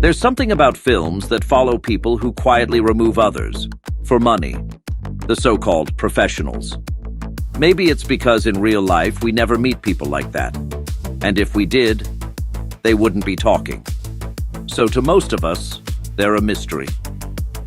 There's something about films that follow people who quietly remove others for money, the so-called professionals. Maybe it's because in real life we never meet people like that. And if we did, they wouldn't be talking. So to most of us, they're a mystery.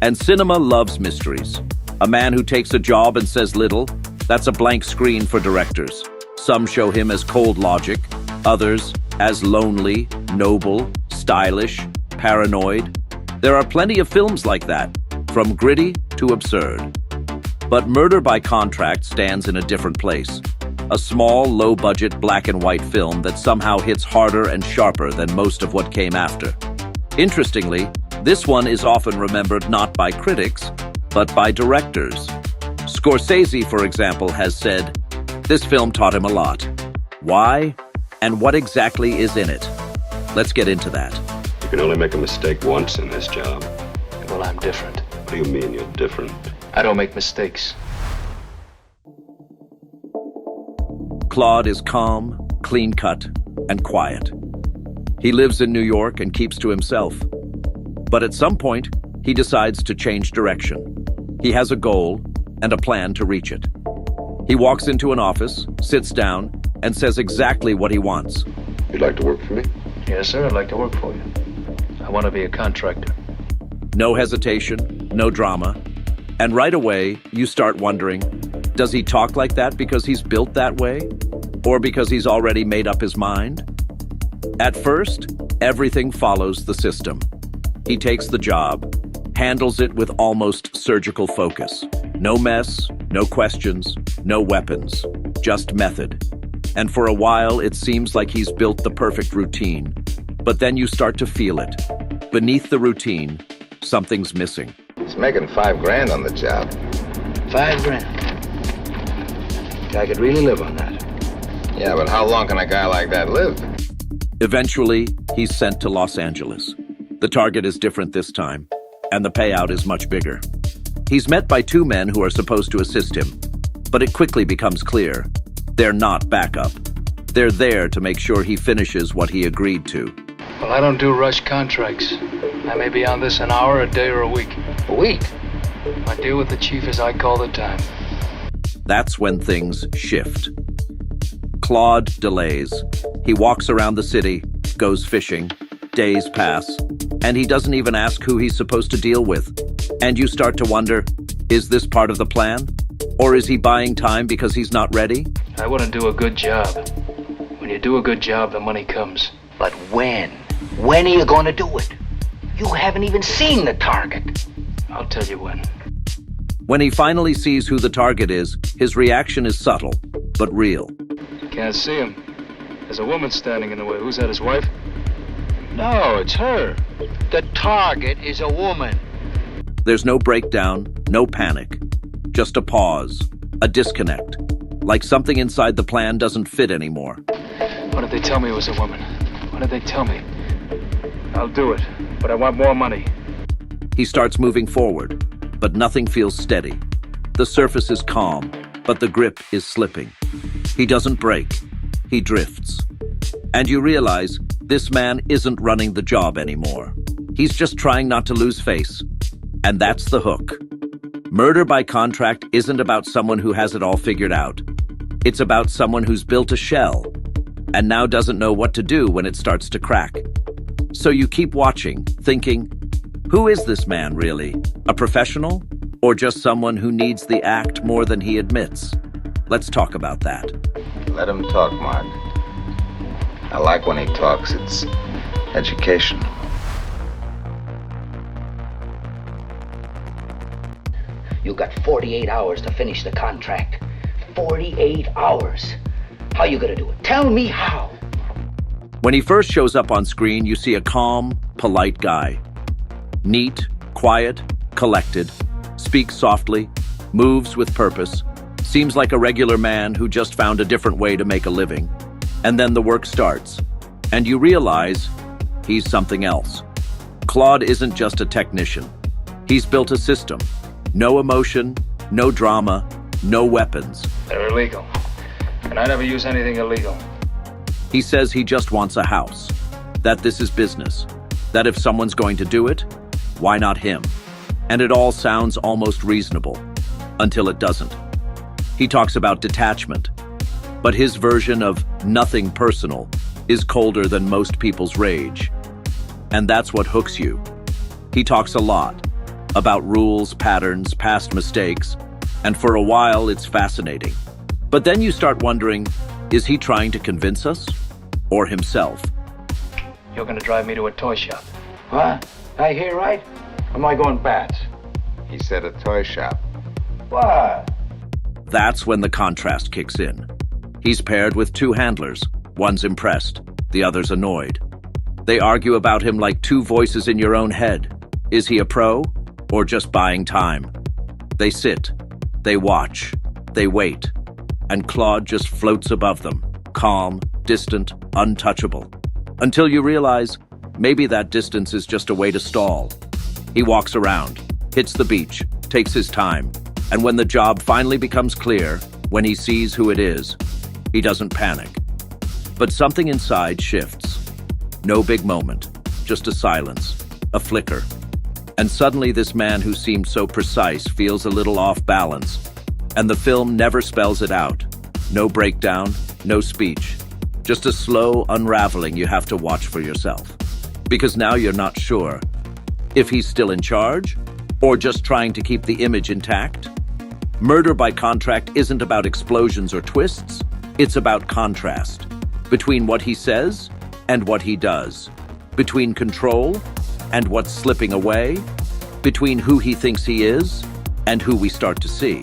And cinema loves mysteries. A man who takes a job and says little, that's a blank screen for directors. Some show him as cold logic, others as lonely, noble, stylish, paranoid. There are plenty of films like that, from gritty to absurd. But Murder by Contract stands in a different place. A small, low-budget black and white film that somehow hits harder and sharper than most of what came after. Interestingly, this one is often remembered not by critics, but by directors. Scorsese, for example, has said, "This film taught him a lot." Why? And what exactly is in it? Let's get into that. You can only make a mistake once in this job. Well, I'm different. What do you mean you're different? I don't make mistakes. Claude is calm, clean-cut, and quiet. He lives in New York and keeps to himself. But at some point, he decides to change direction. He has a goal and a plan to reach it. He walks into an office, sits down, and says exactly what he wants. You'd like to work for me? Yes, sir, I'd like to work for you. I want to be a contractor. No hesitation, no drama. And right away, you start wondering, does he talk like that because he's built that way? Or because he's already made up his mind? At first, everything follows the system. He takes the job, handles it with almost surgical focus. No mess, no questions, no weapons, just method. And for a while, it seems like he's built the perfect routine. But then you start to feel it. Beneath the routine, something's missing. He's making $5 grand on the job. $5 grand. I could really live on that. Yeah, but how long can a guy like that live? Eventually, he's sent to Los Angeles. The target is different this time, and the payout is much bigger. He's met by two men who are supposed to assist him, but it quickly becomes clear they're not backup. They're there to make sure he finishes what he agreed to. Well, I don't do rush contracts. I may be on this an hour, a day, or a week. A week? My deal with the chief is I call the time. That's when things shift. Claude delays. He walks around the city, goes fishing, days pass, and he doesn't even ask who he's supposed to deal with. And you start to wonder, is this part of the plan? Or is he buying time because he's not ready? I wouldn't do a good job. When you do a good job, the money comes. But when? When are you going to do it? You haven't even seen the target. I'll tell you when. When he finally sees who the target is, his reaction is subtle, but real. Can't see him. There's a woman standing in the way. Who's that, his wife? No, it's her. The target is a woman. There's no breakdown, no panic. Just a pause, a disconnect. Like something inside the plan doesn't fit anymore. Why did they tell me it was a woman? Why did they tell me? I'll do it, but I want more money. He starts moving forward, but nothing feels steady. The surface is calm, but the grip is slipping. He doesn't break. He drifts. And you realize this man isn't running the job anymore. He's just trying not to lose face. And that's the hook. Murder by Contract isn't about someone who has it all figured out. It's about someone who's built a shell and now doesn't know what to do when it starts to crack. So you keep watching, thinking, who is this man really? A professional? Or just someone who needs the act more than he admits? Let's talk about that. Let him talk, Mark. I like when he talks. It's educational. You got 48 hours to finish the contract. 48 hours. How you gonna do it? Tell me how. When he first shows up on screen, you see a calm, polite guy. Neat, quiet, collected, speaks softly, moves with purpose, seems like a regular man who just found a different way to make a living. And then the work starts, and you realize he's something else. Claude isn't just a technician. He's built a system. No emotion, no drama, no weapons. They're illegal. And I never use anything illegal. He says he just wants a house, that this is business. That if someone's going to do it, why not him? And it all sounds almost reasonable, until it doesn't. He talks about detachment, but his version of nothing personal is colder than most people's rage. And that's what hooks you. He talks a lot about rules, patterns, past mistakes, and for a while it's fascinating. But then you start wondering, is he trying to convince us? Or himself? You're gonna drive me to a toy shop. Huh? I hear right? Or am I going bad? He said a toy shop. What? That's when the contrast kicks in. He's paired with two handlers. One's impressed, the other's annoyed. They argue about him like two voices in your own head. Is he a pro or just buying time? They sit, they watch, they wait, and Claude just floats above them, calm, distant, untouchable. Until you realize maybe that distance is just a way to stall. He walks around, hits the beach, takes his time, and when the job finally becomes clear, when he sees who it is, he doesn't panic. But something inside shifts. No big moment, just a silence, a flicker. And suddenly this man who seemed so precise feels a little off balance. And the film never spells it out. No breakdown, no speech. Just a slow unraveling you have to watch for yourself. Because now you're not sure if he's still in charge or just trying to keep the image intact. Murder by Contract isn't about explosions or twists. It's about contrast between what he says and what he does, between control and what's slipping away, between who he thinks he is and who we start to see.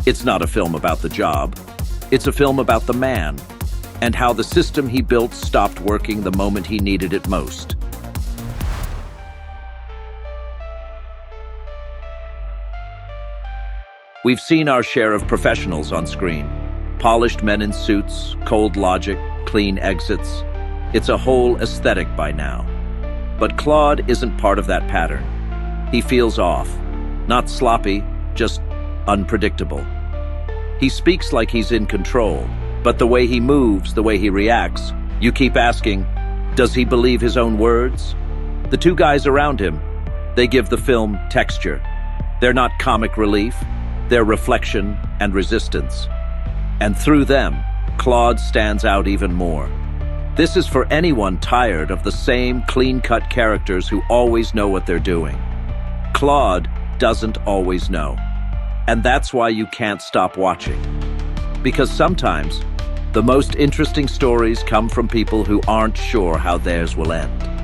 It's not a film about the job. It's a film about the man and how the system he built stopped working the moment he needed it most. We've seen our share of professionals on screen. Polished men in suits, cold logic, clean exits. It's a whole aesthetic by now. But Claude isn't part of that pattern. He feels off. Not sloppy, just unpredictable. He speaks like he's in control, but the way he moves, the way he reacts, you keep asking, does he believe his own words? The two guys around him, they give the film texture. They're not comic relief, they're reflection and resistance. And through them, Claude stands out even more. This is for anyone tired of the same clean-cut characters who always know what they're doing. Claude doesn't always know. And that's why you can't stop watching. Because sometimes, the most interesting stories come from people who aren't sure how theirs will end.